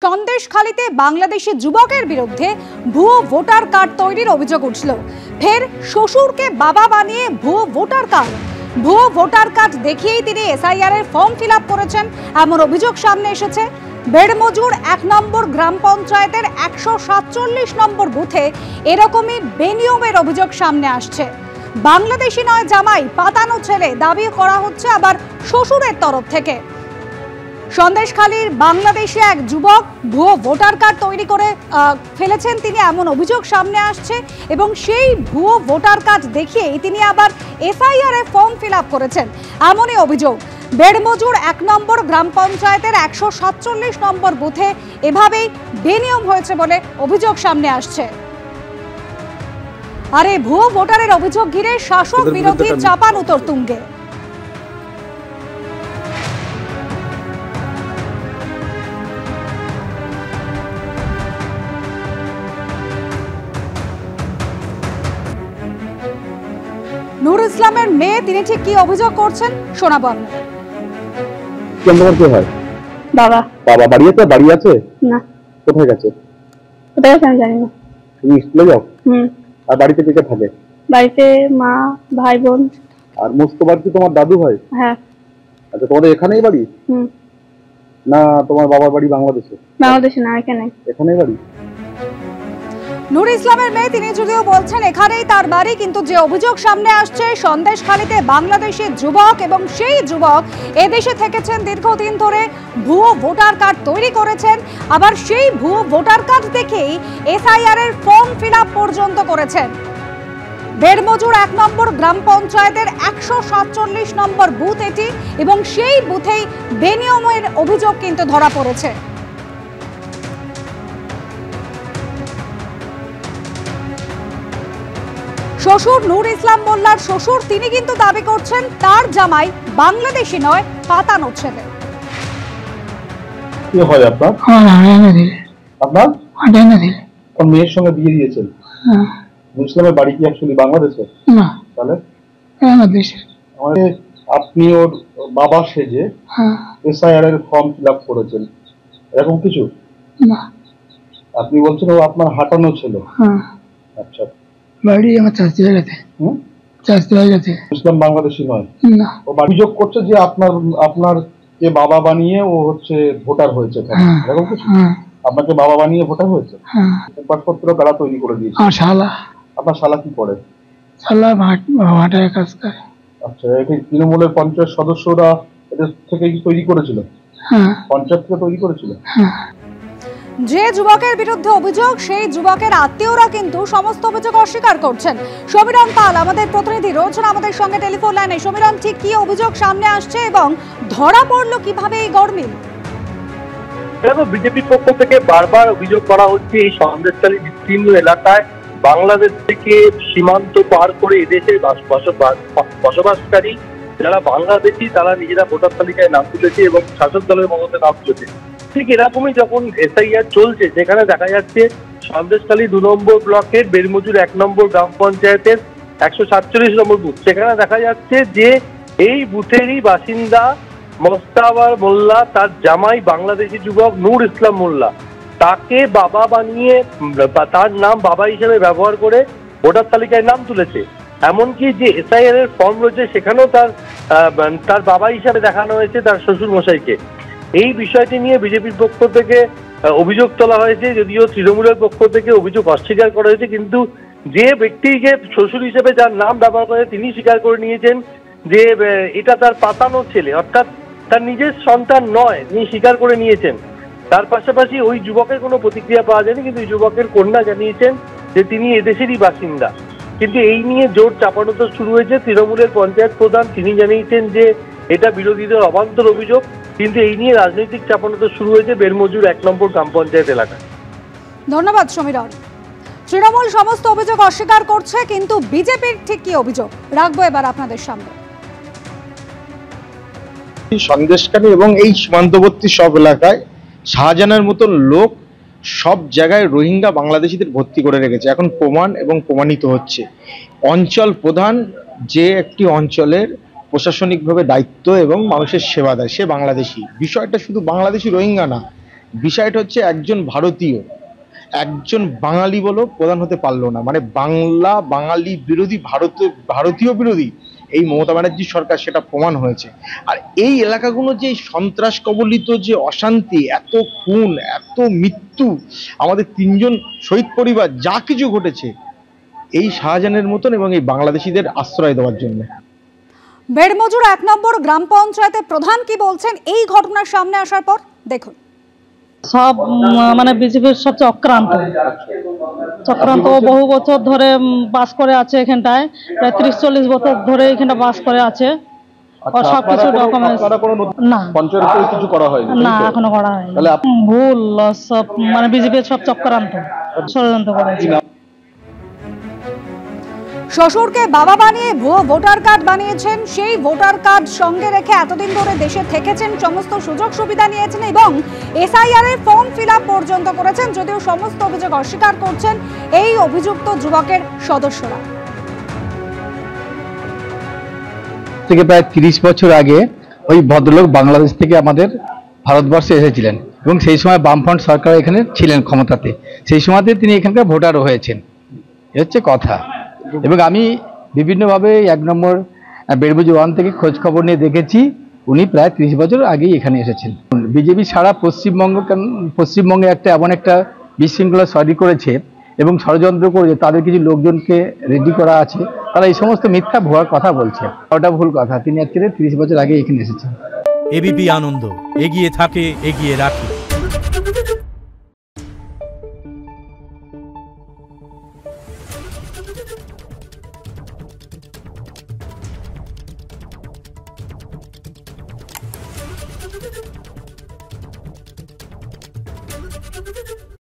সন্দেশখালীতে বাংলাদেশি যুবকের বিরুদ্ধে ভুয়ো ভোটার কার্ড তৈরির অভিযোগ উঠল। ফের শ্বশুরকে বাবা বানিয়ে ভুয়ো ভোটার কার্ড দেখিয়েই তিনি এসআইআর এর ফর্ম ফিল আপ করেছেন, এমন অভিযোগ সামনে এসেছে। বেড়মজুর 1 নম্বর গ্রাম পঞ্চায়েতের 147 নম্বর বুথে এরকমই বেনিয়মের অভিযোগ সামনে আসছে। বাংলাদেশি নয় জামাই, পাতানো ছেলে দাবি করা হচ্ছে আবার শ্বশুরের তরফ থেকে। সন্দেশখালীর বাংলাদেশি এক যুবক ভুয়ো ভোটার কার্ড তৈরি করে ফেলেছেন তিনি, এমন অভিযোগ সামনে আসছে এবং সেই ভুয়ো ভোটার কার্ড দেখিয়েই তিনি আবার এসআইআর এর ফর্ম ফিল আপ করেছেন, এমনই অভিযোগ। বেড়মজুর 1 নম্বর গ্রাম পঞ্চায়েতের 147 নম্বর বুথে এভাবেই বেনিয়ম হয়েছে বলে অভিযোগ সামনে আসছে। আর এই ভুয়ো ভোটারের অভিযোগ ঘিরে শাসক বিরোধী চাপানুতোর তুঙ্গে। নূর ইসলামের মেয়ে, তিনি ঠিক কি অভিযোগ করছেন শোনাবো আমরা। তোমার কি হয়? বাবা। বাবা বাড়ি আছে? না। কোথায় গেছে? কোথায় গেছে আমি জানি না। তুমি স্কুলে যাও? আর বাড়িতে কে কে থাকে? বাড়িতে মা, ভাই, বোন। আর মুস্তফার কি তোমার দাদু হয়? হ্যাঁ। আচ্ছা, তোমাদের এখানেই বাড়ি? না, তোমার বাবার বাড়ি বাংলাদেশে? বাংলাদেশে না, এখানেই বাড়ি। নূর ইসলামের মেয়ে, তিনি যদিও বলছেন এখানেই তার বাড়ি, কিন্তু যে অভিযোগ সামনে আসছে সন্দেশখালীতে বাংলাদেশি যুবক এবং সেই যুবক এদেশে থেকেছেন দীর্ঘদিন ধরে, ভুয়ো ভোটার কার্ড তৈরি করেছেন, আবার সেই ভুয়ো ভোটার কার্ড দেখেই এসআইআর এর ফর্ম ফিল আপ পর্যন্ত করেছেন। বেড়মজুর 1 নম্বর গ্রাম পঞ্চায়েতের 147 নম্বর বুথ এটি, এবং সেই বুথেই বেনিয়মের অভিযোগ কিন্তু ধরা পড়েছে। শ্বশুর নূর ইসলাম মোল্লার শ্বশুর, তিনি কিন্তু দাবি করছেন তার জামাই বাংলাদেশি নয়, পাতানো ছেলে। কি হয় আপনার? আপনার মেয়ের সঙ্গে বিয়ে দিয়েছেন? নূর ইসলামের বাড়ি কি অ্যাকচুয়ালি বাংলাদেশে? না। তাহলে বাংলাদেশে। আপনি ওর বাবা সেজে এসআইআর এর ফর্ম ফিল আপ করেছেন, এরকম কিছু? না। আপনি বলছেন ও আপনার হাঁটানো ছিল? আচ্ছা। বাড়ি আমার চাষি হয়ে গেছে। ইসলাম বাংলাদেশি নয়? না। ও অভিযোগ করছে যে আপনার কে বাবা বানিয়ে ও হচ্ছে ভোটার হয়েছে, এরকম কিছু? আপনাকে বাবা বানিয়ে ভোটার হয়েছে? পেপারপত্র কারা তৈরি করে দিয়েছে? শালা। আপনার শালা কি করে? শালা ভাটায় কাজ করে। আচ্ছা, এই তৃণমূলের পঞ্চায়েত সদস্যরা এদের থেকে কি তৈরি করেছিল? পঞ্চায়েত থেকে তৈরি করেছিল? যে যুবকের বিরুদ্ধে অভিযোগ, সেই যুবকের আত্মীয়রা কিন্তু সমস্ত অভিযোগ অস্বীকার করছেন। সমীরণ পাল আমাদের প্রতিনিধি রয়েছেন আমাদের সঙ্গে টেলিফোন লাইনে। সমীরণ, ঠিক কি অভিযোগ সামনে আসছে এবং ধরা পড়লো কিভাবে এই গরমিল? দেখো, বিজেপির পক্ষ থেকে বারবার অভিযোগ করা হচ্ছে এই সন্দেশখালী বিস্তীর্ণ এলাকায় বাংলাদেশ থেকে সীমান্ত পার করে এদেশে বসবাসকারী যারা বাংলাদেশি, তারা নিজেরা ভোটার তালিকায় নাম তুলেছে এবং শাসক দলের মদতে নাম তুলেছে। ঠিক এরকমই যখন এসআইআর চলছে, যেখানে দেখা যাচ্ছে সন্দেশখালী 2 নম্বর ব্লকের বেড়মজুর 1 নম্বর গ্রাম পঞ্চায়েতের 147 নম্বর বুথ, সেখানে দেখা যাচ্ছে যে এই বুথেরই বাসিন্দা মোস্তাফা মোল্লা, তার জামাই বাংলাদেশি যুবক নূর ইসলাম মোল্লা, তাকে বাবা বানিয়ে তার নাম বাবা হিসেবে ব্যবহার করে ভোটার তালিকায় নাম তুলেছে। এমনকি যে এসআইআর এর ফর্ম রয়েছে সেখানেও তার বাবা হিসাবে দেখানো হয়েছে তার শ্বশুর মশাইকে। এই বিষয়টি নিয়ে বিজেপির পক্ষ থেকে অভিযোগ তোলা হয়েছে, যদিও তৃণমূলের পক্ষ থেকে অভিযোগ অস্বীকার করা হয়েছে, কিন্তু যে ব্যক্তিকে শ্বশুর হিসেবে যার নাম ব্যবহার করে তিনি স্বীকার করে নিয়েছেন যে এটা তার পাতানো ছেলে, অর্থাৎ তার নিজের সন্তান নয়, তিনি স্বীকার করে নিয়েছেন। তার পাশাপাশি ওই যুবকের কোনো প্রতিক্রিয়া পাওয়া যায়নি, কিন্তু ওই যুবকের কন্যা জানিয়েছেন যে তিনি এদেশেরই বাসিন্দা। কিন্তু এই নিয়ে জোর চাপানোতর শুরু হয়েছে। তৃণমূলের পঞ্চায়েত প্রধান তিনি জানিয়েছেন যে এটা বিরোধীদের অবান্তর অভিযোগ, কিন্তু এই নিয়ে রাজনৈতিক চাপানোতর শুরু হয়েছে বেড়মজুর 1 নম্বর গ্রাম পঞ্চায়েত এলাকায়। ধন্যবাদ সমীরণ। তৃণমূল সমস্ত অভিযোগ অস্বীকার করছে, কিন্তু বিজেপির ঠিক কি অভিযোগ রাখবো এবার আপনাদের সামনে। সন্দেশখালী এবং এই সীমান্তবর্তী সব এলাকায় শাহজাহানের মতন লোক সব জায়গায় রোহিঙ্গা বাংলাদেশিদের ভর্তি করে রেখেছে। এখন প্রমাণ এবং প্রমাণিত হচ্ছে। অঞ্চল প্রধান যে একটি অঞ্চলের প্রশাসনিকভাবে দায়িত্ব এবং মানুষের সেবা দেয়, সে বাংলাদেশি। বিষয়টা শুধু বাংলাদেশি রোহিঙ্গা না, বিষয়টা হচ্ছে একজন ভারতীয়, একজন বাঙালি বলেও প্রধান হতে পারলো না, মানে বাঙালি বিরোধী, ভারতীয় বিরোধী এই মমতা ব্যানার্জির সরকার, সেটা প্রমাণ হয়েছে। আর এই এলাকাগুলো যে সন্ত্রাস কবলিত, যে অশান্তি, এত খুন, এত মৃত্যু, আমাদের 3 জন শহীদ পরিবার, যা কিছু ঘটেছে এই শাহজাহানের মতন এবং এই বাংলাদেশিদের আশ্রয় দেওয়ার জন্য। বেড়মজুর 1 নম্বর গ্রাম পঞ্চায়েতের প্রধান কি বলছেন এই ঘটনার সামনে আসার পর, দেখুন। সব মানে বিজেপির সব চক্রান্ত বহু বছর ধরে বাস করে আছে এখানটায়, প্রায় 30-40 বছর ধরে এখানে বাস করে আছে। আর সবকিছু ডকুমেন্টস না, পঞ্চায়েতে কিছু করা হয়নি না, এখনো করা হয়নি। ভুল সব, মানে বিজেপির সব চক্রান্ত, ষড়যন্ত্র করেছে। শ্বশুরকে বাবা বানিয়ে ভুয়ো ভোটার কার্ড বানিয়েছেন, সেই ভোটার কার্ড সঙ্গে রেখে এতদিন ধরে দেশে থেকেছেন, সমস্ত সুযোগ সুবিধা নিয়েছেন এবং এসআইআর এর ফর্ম ফিল আপ পর্যন্ত করেছেন, যদিও সমস্ত অভিযোগ অস্বীকার করছেন এই অভিযুক্ত যুবকের সদস্যরা। থেকে প্রায় 30 বছর আগে ওই ভদ্রলোক বাংলাদেশ থেকে আমাদের ভারতবর্ষে এসেছিলেন এবং সেই সময় বামফ্রন্ট সরকার এখানে ছিলেন ক্ষমতাতে, সেই সময়তে তিনি এখানকার ভোটারও হয়েছেন, এ হচ্ছে কথা। এবং আমি বিভিন্নভাবে 1 নম্বর বেড়মজুর 1 থেকে খোঁজ খবর নিয়ে দেখেছি উনি প্রায় 30 বছর আগেই এখানে এসেছেন। বিজেপি সারা পশ্চিমবঙ্গে একটা এমন একটা বিশৃঙ্খলা সৃষ্টি করেছে এবং ষড়যন্ত্র করেছে, তাদের কিছু লোকজনকে রেডি করা আছে, তারা এই সমস্ত মিথ্যা ভুয়া কথা বলছে। ওটা ভুল কথা, তিনি অ্যাকচুয়ালি 30 বছর আগে এখানে এসেছেন। এবিপি আনন্দ, এগিয়ে থাকে, এগিয়ে রাখে। Thank you.